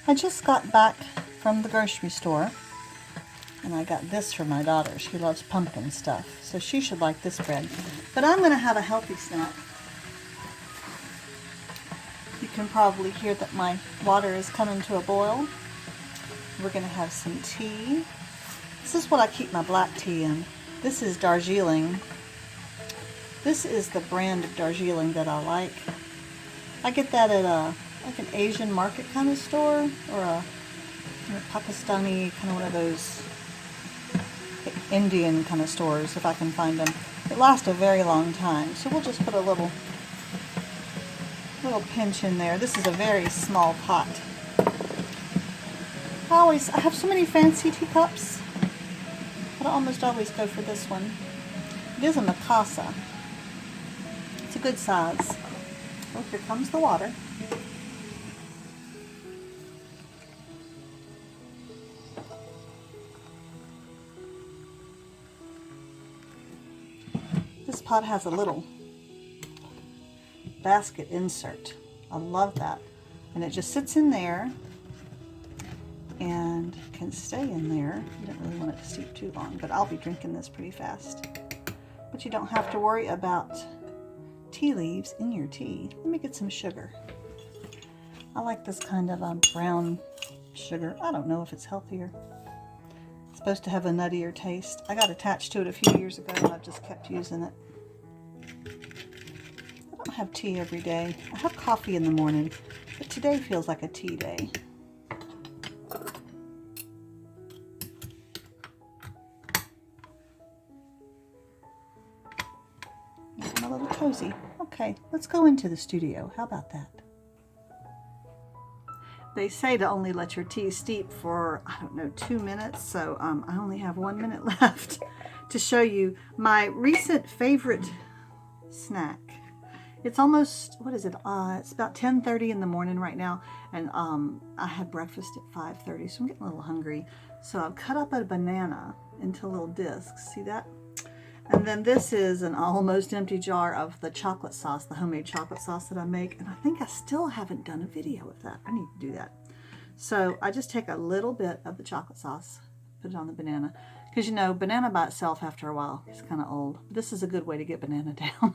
I just got back from the grocery store and I got this for my daughter. She loves pumpkin stuff, so she should like this bread. But I'm going to have a healthy snack. You can probably hear that my water is coming to a boil. We're going to have some tea. This is what I keep my black tea in. This is Darjeeling. This is the brand of Darjeeling that I like. I get that at like an Asian market kind of store, or a Pakistani kind of one of those Indian kind of stores if I can find them. It lasts a very long time, so we'll just put a little pinch in there. This is a very small pot. I have so many fancy teacups, but I almost always go for this one. It is a Mikasa. It's a good size. Oh, here comes the water. This pot has a little basket insert. I love that. And it just sits in there and can stay in there. You don't really want it to steep too long, but I'll be drinking this pretty fast. But you don't have to worry about tea leaves in your tea. Let me get some sugar. I like this kind of brown sugar. I don't know if it's healthier. It's supposed to have a nuttier taste. I got attached to it a few years ago and I've just kept using it. I don't have tea every day. I have coffee in the morning, but today feels like a tea day. I'm a little cozy. Okay, let's go into the studio. How about that? They say to only let your tea steep for, I don't know, 2 minutes, so I only have 1 minute left to show you my recent favorite snack. It's almost, what is it? It's about 10:30 in the morning right now, and I had breakfast at 5:30, so I'm getting a little hungry. So I've cut up a banana into little discs. See that? And then this is an almost empty jar of the chocolate sauce, the homemade chocolate sauce that I make. And I think I still haven't done a video of that. I need to do that. So I just take a little bit of the chocolate sauce, put it on the banana. Because you know, banana by itself after a while is kind of old. This is a good way to get banana down.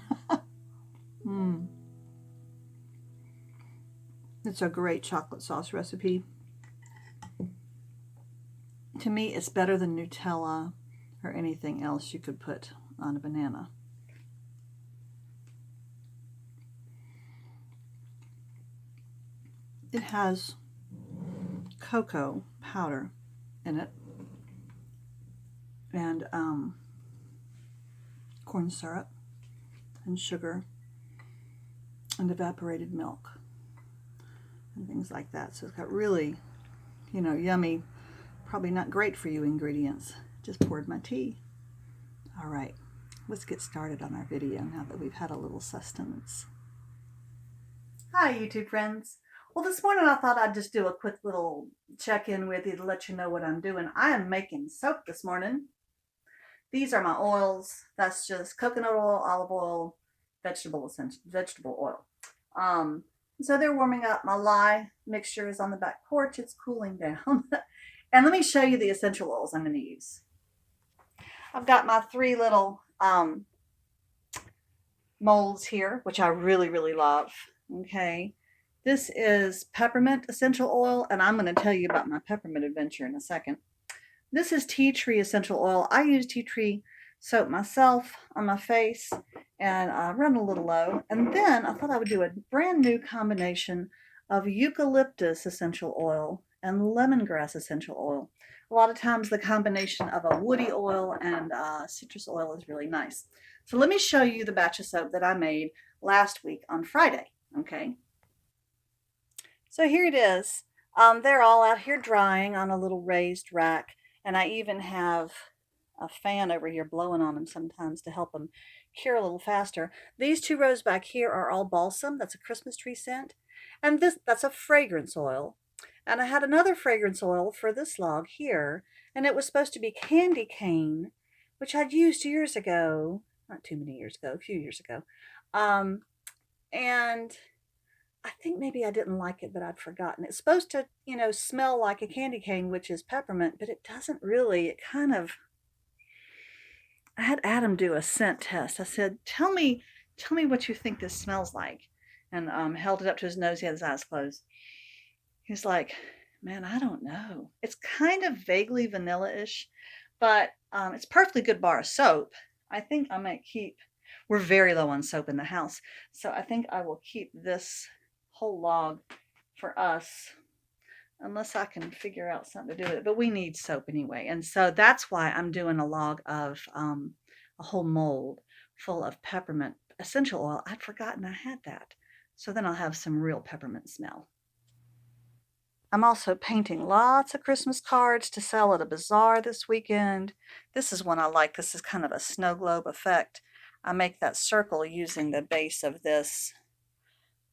It's a great chocolate sauce recipe. To me, it's better than Nutella or anything else you could put on a banana. It has cocoa powder in it and corn syrup and sugar and evaporated milk and things like that. So it's got really, you know, yummy, probably not great for you ingredients. Just poured my tea. All right, let's get started on our video now that we've had a little sustenance. Hi, YouTube friends. Well, this morning I thought I'd just do a quick little check-in with you to let you know what I'm doing. I am making soap this morning. These are my oils. That's just coconut oil, olive oil, vegetable oil. So they're warming up. My lye mixture is on the back porch. It's cooling down. And let me show you the essential oils I'm going to use. I've got my 3 little molds here, which I really, really love. Okay. This is peppermint essential oil, and I'm going to tell you about my peppermint adventure in a second. This is tea tree essential oil. I use tea tree soap myself on my face, and I run a little low. And then I thought I would do a brand new combination of eucalyptus essential oil and lemongrass essential oil. A lot of times the combination of a woody oil and citrus oil is really nice. So let me show you the batch of soap that I made last week on Friday. Okay. So here it is. They're all out here drying on a little raised rack. And I even have a fan over here blowing on them sometimes to help them cure a little faster. These 2 rows back here are all balsam. That's a Christmas tree scent. And that's a fragrance oil. And I had another fragrance oil for this log here, and it was supposed to be candy cane, which I'd used years ago, not too many years ago, a few years ago. And I think maybe I didn't like it, but I'd forgotten. It's supposed to, you know, smell like a candy cane, which is peppermint, but it doesn't really. It kind of, I had Adam do a scent test. I said, tell me what you think this smells like. And held it up to his nose. He had his eyes closed. He's like, man, I don't know. It's kind of vaguely vanilla-ish, but it's perfectly good bar of soap. I think I might keep, we're very low on soap in the house, so I think I will keep this whole log for us unless I can figure out something to do with it. But we need soap anyway, and so that's why I'm doing a log of a whole mold full of peppermint essential oil. I'd forgotten I had that. So then I'll have some real peppermint smell. I'm also painting lots of Christmas cards to sell at a bazaar this weekend. This is one I like. This is kind of a snow globe effect. I make that circle using the base of this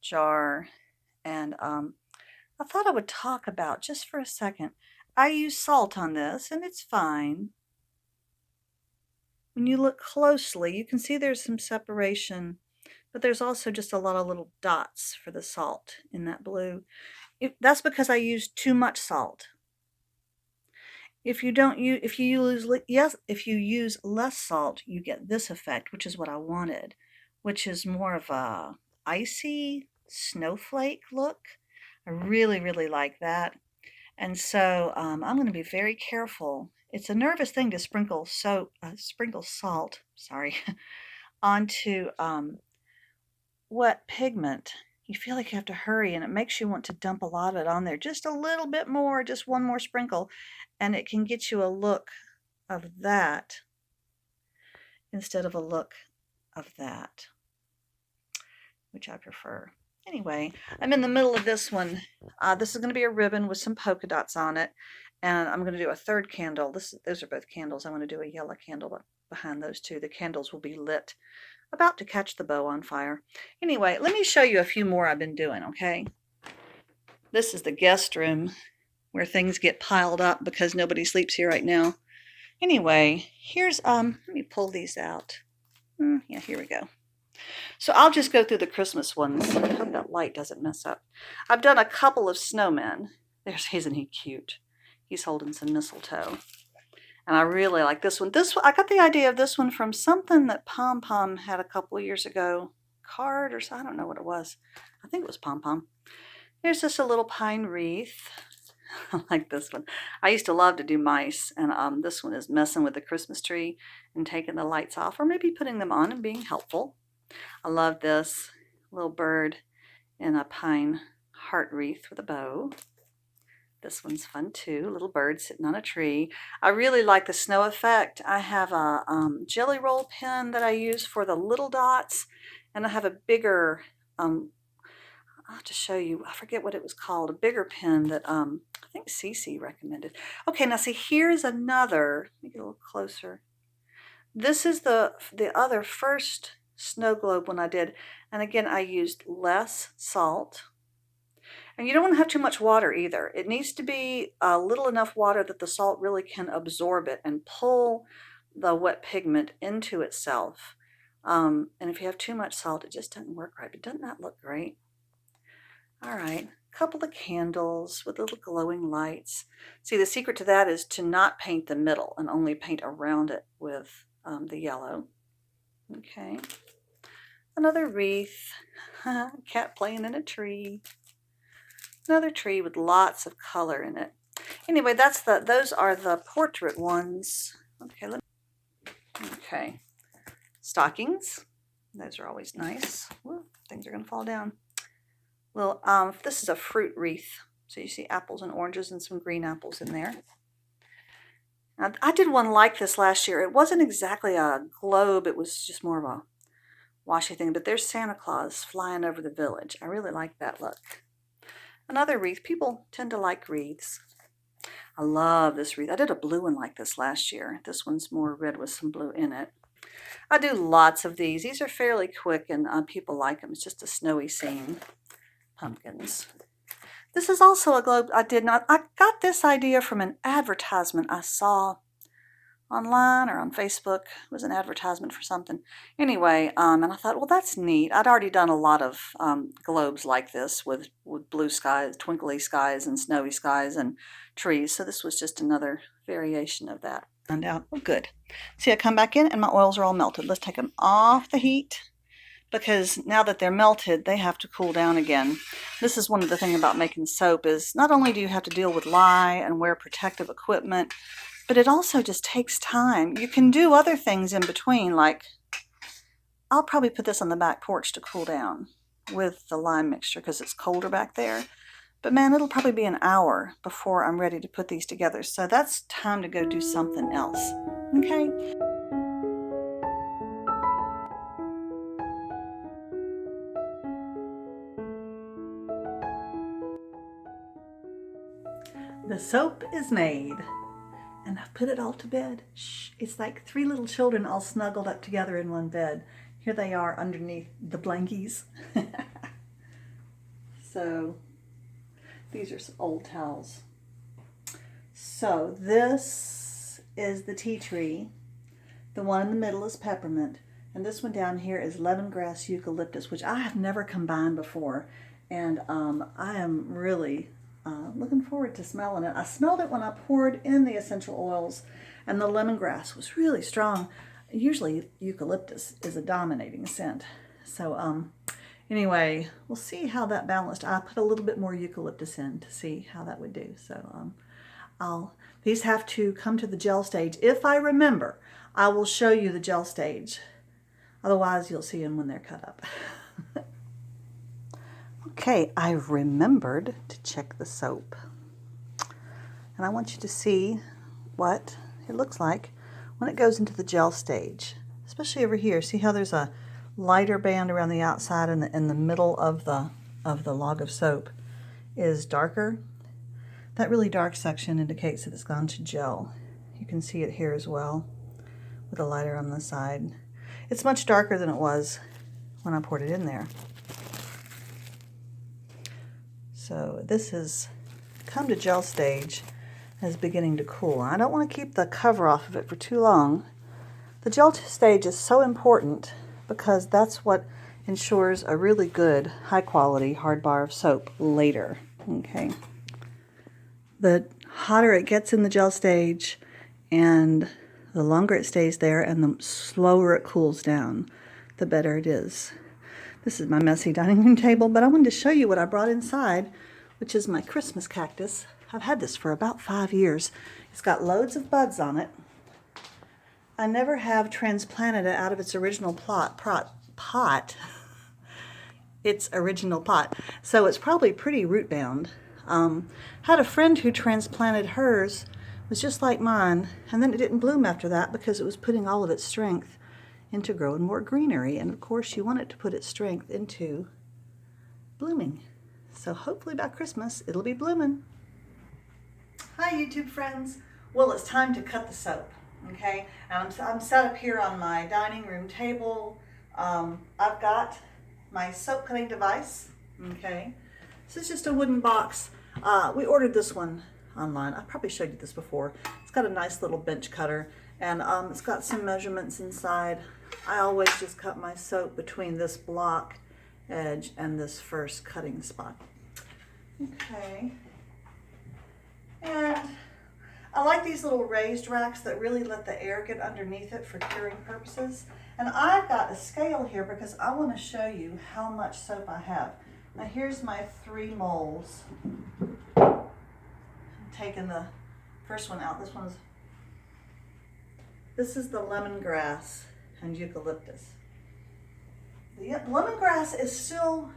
jar. And I thought I would talk about, just for a second, I use salt on this, and it's fine. When you look closely, you can see there's some separation, but there's also just a lot of little dots for the salt in that blue. That's because I used too much salt. If you use less salt, you get this effect, which is what I wanted, which is more of a icy snowflake look. I really, really like that. And so I'm going to be very careful. It's a nervous thing to sprinkle salt, sorry, onto wet pigment. You feel like you have to hurry, and it makes you want to dump a lot of it on there. Just a little bit more, just one more sprinkle, and it can get you a look of that instead of a look of that, which I prefer. Anyway, I'm in the middle of this one. This is going to be a ribbon with some polka dots on it, and I'm going to do a third candle. Those are both candles. I want to do a yellow candle behind those two. The candles will be lit, about to catch the bow on fire. Anyway, let me show you a few more I've been doing, okay? This is the guest room where things get piled up because nobody sleeps here right now. Anyway, here's, let me pull these out. Yeah, here we go. So I'll just go through the Christmas ones. I hope that light doesn't mess up. I've done a couple of snowmen. Isn't he cute? He's holding some mistletoe. And I really like this one. I got the idea of this one from something that Pom Pom had a couple of years ago. Card or so, I don't know what it was. I think it was Pom Pom. Here's just a little pine wreath. I like this one. I used to love to do mice, and this one is messing with the Christmas tree and taking the lights off, or maybe putting them on and being helpful. I love this little bird in a pine heart wreath with a bow. This one's fun too, little bird sitting on a tree. I really like the snow effect. I have a jelly roll pen that I use for the little dots, and I have a bigger, I'll have to show you, I forget what it was called, a bigger pen that I think Cece recommended. Okay, now see, here's another, let me get a little closer. This is the other first snow globe one I did, and again, I used less salt. And you don't want to have too much water either. It needs to be a little enough water that the salt really can absorb it and pull the wet pigment into itself. And if you have too much salt, it just doesn't work right. But doesn't that look great? All right, a couple of candles with little glowing lights. See, the secret to that is to not paint the middle and only paint around it with the yellow. Okay, another wreath, cat playing in a tree. Another tree with lots of color in it. Anyway, those are the portrait ones. Okay, stockings. Those are always nice. Whoa, things are gonna fall down. Well, this is a fruit wreath. So you see apples and oranges and some green apples in there. Now, I did one like this last year. It wasn't exactly a globe. It was just more of a washy thing. But there's Santa Claus flying over the village. I really like that look. Another wreath. People tend to like wreaths. I love this wreath. I did a blue one like this last year. This one's more red with some blue in it. I do lots of these. These are fairly quick, and people like them. It's just a snowy scene. Pumpkins. This is also a globe I got this idea from an advertisement I saw online or on Facebook. It was an advertisement for something. Anyway, and I thought, well, that's neat. I'd already done a lot of globes like this with blue skies, twinkly skies, and snowy skies, and trees. So this was just another variation of that. And out. Oh, good. See, I come back in and my oils are all melted. Let's take them off the heat, because now that they're melted, they have to cool down again. This is one of the things about making soap is not only do you have to deal with lye and wear protective equipment, but it also just takes time. You can do other things in between, like I'll probably put this on the back porch to cool down with the lime mixture because it's colder back there. But man, it'll probably be an hour before I'm ready to put these together. So that's time to go do something else. Okay? The soap is made, and I've put it all to bed. Shh, it's like 3 little children all snuggled up together in one bed. Here they are underneath the blankies. So these are some old towels. So this is the tea tree. The one in the middle is peppermint. And this one down here is lemongrass eucalyptus, which I have never combined before. And I am really looking forward to smelling it. I smelled it when I poured in the essential oils, and the lemongrass was really strong. Usually eucalyptus is a dominating scent. So anyway, we'll see how that balanced. I put a little bit more eucalyptus in to see how that would do. So these have to come to the gel stage. If I remember, I will show you the gel stage. Otherwise, you'll see them when they're cut up. Okay, I remembered to check the soap. And I want you to see what it looks like when it goes into the gel stage. Especially over here. See how there's a lighter band around the outside, and in the middle of the log of soap is darker. That really dark section indicates that it's gone to gel. You can see it here as well with a lighter on the side. It's much darker than it was when I poured it in there. So this has come to gel stage and is beginning to cool. I don't want to keep the cover off of it for too long. The gel stage is so important because that's what ensures a really good, high-quality hard bar of soap later. Okay. The hotter it gets in the gel stage, and the longer it stays there, and the slower it cools down, the better it is. This is my messy dining room table, but I wanted to show you what I brought inside, which is my Christmas cactus. I've had this for about 5 years. It's got loads of buds on it. I never have transplanted it out of its original pot. Its original pot. So it's probably pretty root bound. Had a friend who transplanted hers. It was just like mine, and then it didn't bloom after that because it was putting all of its strength into growing more greenery, and of course you want it to put its strength into blooming. So hopefully by Christmas it'll be blooming. Hi YouTube friends. Well, it's time to cut the soap. Okay, and I'm set up here on my dining room table. I've got my soap cutting device. Okay, this is just a wooden box. We ordered this one online. I probably showed you this before. It's got a nice little bench cutter, and it's got some measurements inside. I always just cut my soap between this block edge and this first cutting spot. Okay, and I like these little raised racks that really let the air get underneath it for curing purposes. And I've got a scale here because I want to show you how much soap I have. Now here's my 3 molds. I'm taking the first one out. This is the lemongrass and eucalyptus. The lemongrass is still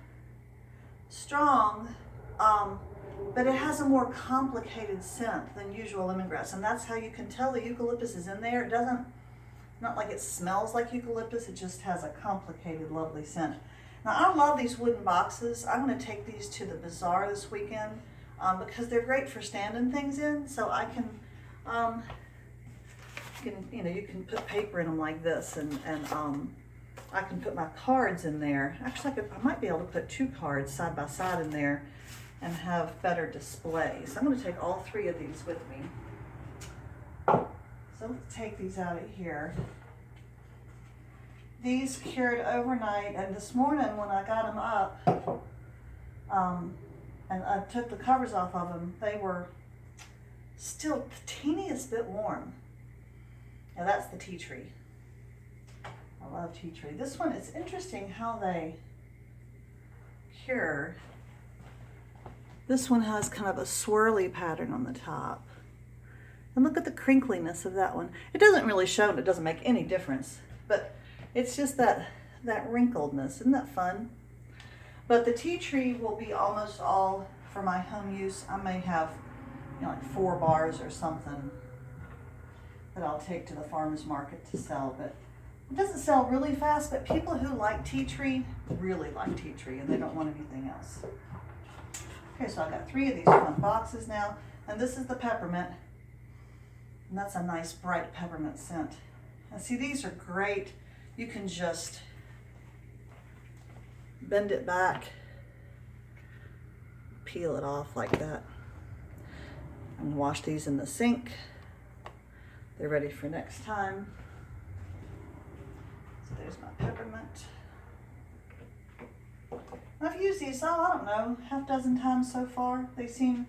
strong, but it has a more complicated scent than usual lemongrass, and that's how you can tell the eucalyptus is in there. It doesn't, not like it smells like eucalyptus, it just has a complicated, lovely scent. Now I love these wooden boxes. I'm going to take these to the bazaar this weekend because they're great for standing things in. So I can, you can put paper in them like this, and I can put my cards in there. Actually, I might be able to put 2 cards side by side in there and have better display. So I'm going to take all 3 of these with me. So So let's take these out of here. These cured overnight, and this morning when I got them up, and I took the covers off of them, they were still the teeniest bit warm. Now that's the tea tree. I love tea tree. This one, it's interesting how they cure. This one has kind of a swirly pattern on the top. And look at the crinkliness of that one. It doesn't really show and it doesn't make any difference, but it's just that wrinkledness. Isn't that fun? But the tea tree will be almost all for my home use. I may have, you know, like 4 bars or something that I'll take to the farmer's market to sell. But it doesn't sell really fast, but people who like tea tree really like tea tree and they don't want anything else. Okay, so I've got 3 of these fun boxes now, and this is the peppermint, and that's a nice bright peppermint scent. And see, these are great. You can just bend it back, peel it off like that, and wash these in the sink. They're ready for next time. So there's my peppermint. I've used these, I don't know, half dozen times so far. They seem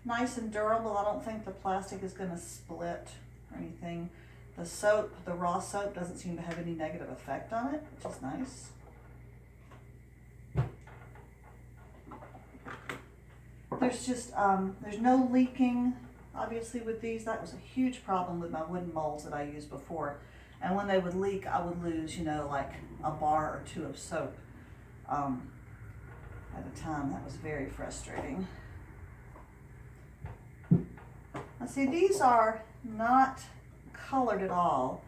nice and durable. I don't think the plastic is going to split or anything. The soap, the raw soap, doesn't seem to have any negative effect on it, which is nice. There's just, there's no leaking, obviously, with these. That was a huge problem with my wooden molds that I used before. And when they would leak, I would lose, you know, like a bar or 2 of soap at a time. That was very frustrating. Now see, these are not colored at all.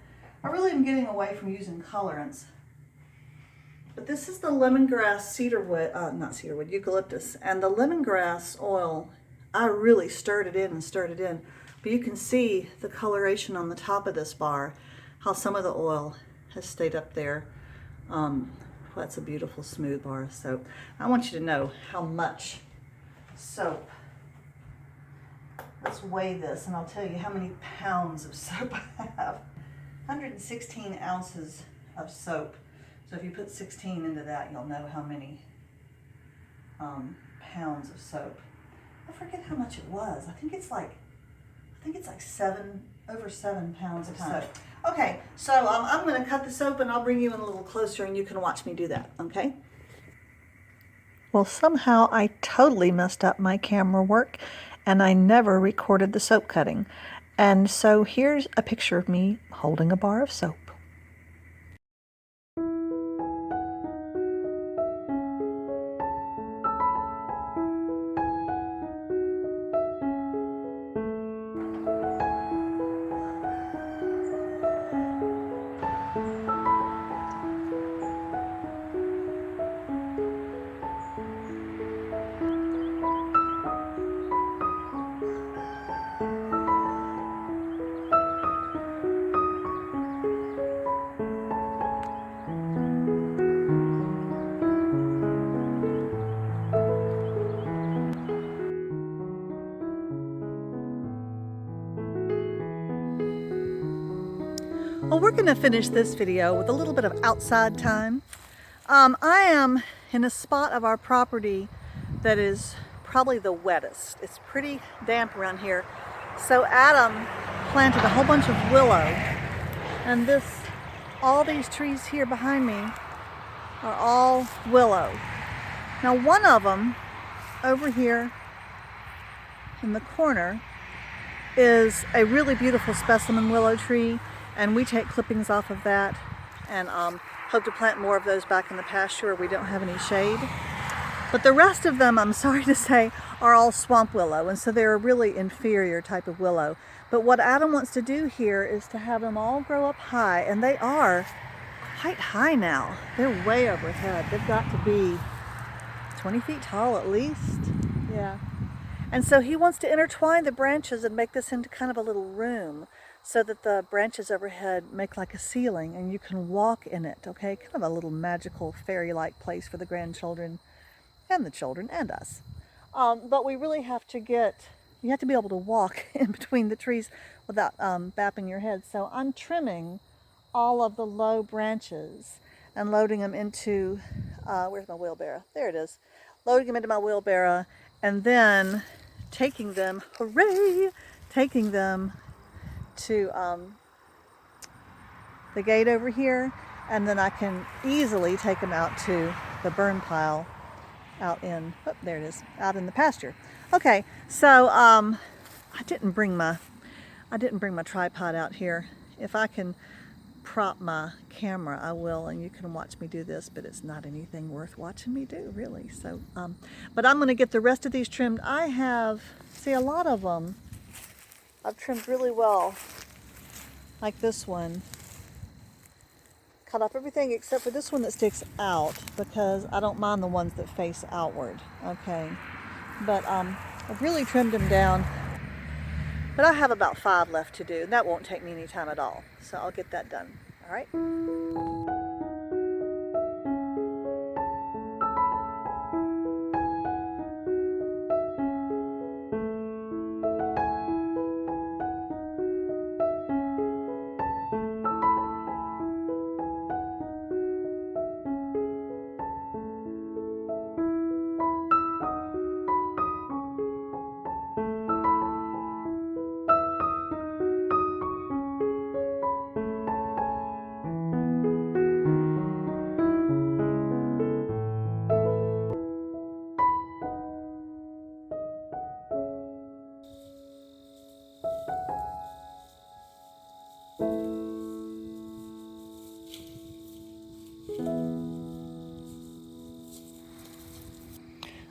I really am getting away from using colorants. But this is the lemongrass cedarwood, not cedarwood, eucalyptus. And the lemongrass oil, I really stirred it in and stirred it in. But you can see the coloration on the top of this bar, how some of the oil has stayed up there. That's a beautiful smooth bar of soap. I want you to know how much soap. Let's weigh this and I'll tell you how many pounds of soap I have. 116 ounces of soap. So if you put 16 into that, you'll know how many pounds of soap. I forget how much it was. I think it's like over 7 pounds of soap. Okay, so I'm going to cut this open. I'll bring you in a little closer and you can watch me do that, okay? Well, somehow I totally messed up my camera work and I never recorded the soap cutting. And so here's a picture of me holding a bar of soap. Well, we're going to finish this video with a little bit of outside time. I am in a spot of our property that is probably the wettest. It's pretty damp around here. So Adam planted a whole bunch of willow, and all these trees here behind me are all willow. Now one of them over here in the corner is a really beautiful specimen willow tree, and we take clippings off of that and hope to plant more of those back in the pasture where we don't have any shade. But the rest of them, I'm sorry to say, are all swamp willow, and so they're a really inferior type of willow. But what Adam wants to do here is to have them all grow up high, and they are quite high now. They're way overhead. They've got to be 20 feet tall at least. Yeah. And so he wants to intertwine the branches and make this into kind of a little room, so that the branches overhead make like a ceiling and you can walk in it, okay? Kind of a little magical fairy-like place for the grandchildren and the children and us. But we really have to get You have to be able to walk in between the trees without bapping your head. So I'm trimming all of the low branches and loading them into, where's my wheelbarrow? There it is. Loading them into my wheelbarrow and then taking them, hooray, taking them to the gate over here, and then I can easily take them out to the burn pile out in, oh, there it is, out in the pasture. Okay, so I didn't bring my tripod out here. If I can prop my camera, I will, and you can watch me do this, but it's not anything worth watching me do, really. So, but I'm going to get the rest of these trimmed. I have, see, a lot of them I've trimmed really well, like this one. Cut off everything except for this one that sticks out because I don't mind the ones that face outward, okay? But I've really trimmed them down. But I have about 5 left to do. That won't take me any time at all. So I'll get that done, all right?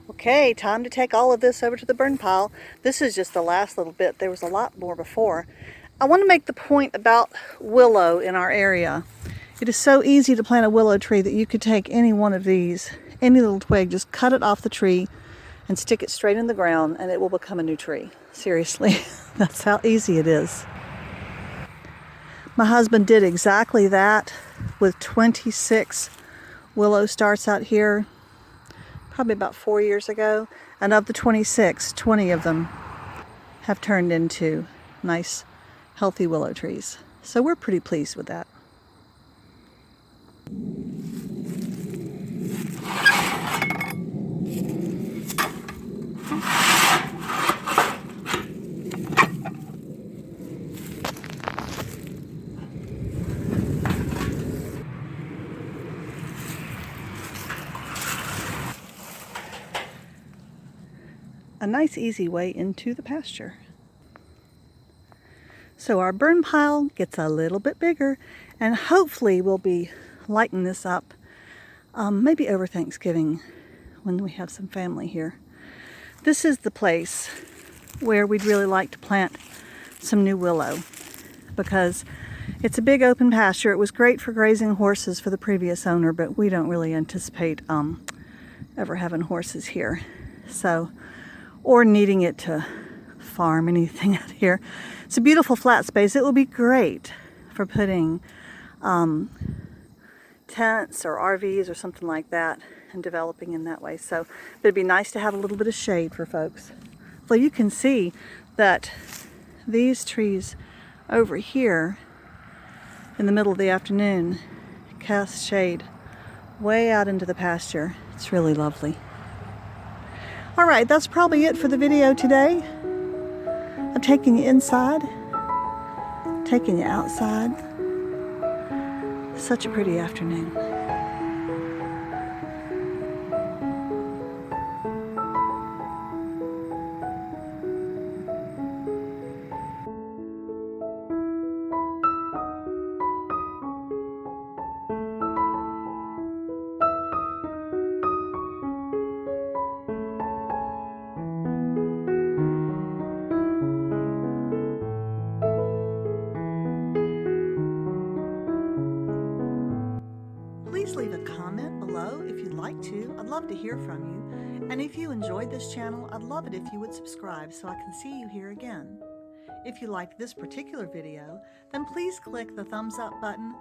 Okay, time to take all of this over to the burn pile. This is just the last little bit. There was a lot more before. I want to make the point about willow in our area. It is so easy to plant a willow tree that you could take any one of these, any little twig, just cut it off the tree and stick it straight in the ground and it will become a new tree. Seriously, that's how easy it is. My husband did exactly that with 26 willow starts out here, probably about 4 years ago. And of the 26, 20 of them have turned into nice, healthy willow trees. So we're pretty pleased with that. A nice easy way into the pasture. So our burn pile gets a little bit bigger and hopefully we'll be lighting this up maybe over Thanksgiving when we have some family here. This is the place where we'd really like to plant some new willow because it's a big open pasture. It was great for grazing horses for the previous owner, but we don't really anticipate ever having horses here. So, or needing it to farm anything out here. It's a beautiful flat space. It will be great for putting tents or RVs or something like that and developing in that way. So it'd be nice to have a little bit of shade for folks. Well, you can see that these trees over here in the middle of the afternoon cast shade way out into the pasture. It's really lovely. All right, that's probably it for the video today. I'm taking you inside, taking you outside. Such a pretty afternoon. Please leave a comment below if you'd like to. I'd love to hear from you. And if you enjoyed this channel, I'd love it if you would subscribe so I can see you here again. If you liked this particular video, then please click the thumbs up button,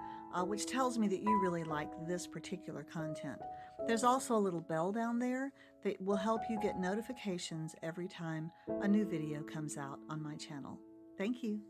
which tells me that you really like this particular content. There's also a little bell down there that will help you get notifications every time a new video comes out on my channel. Thank you.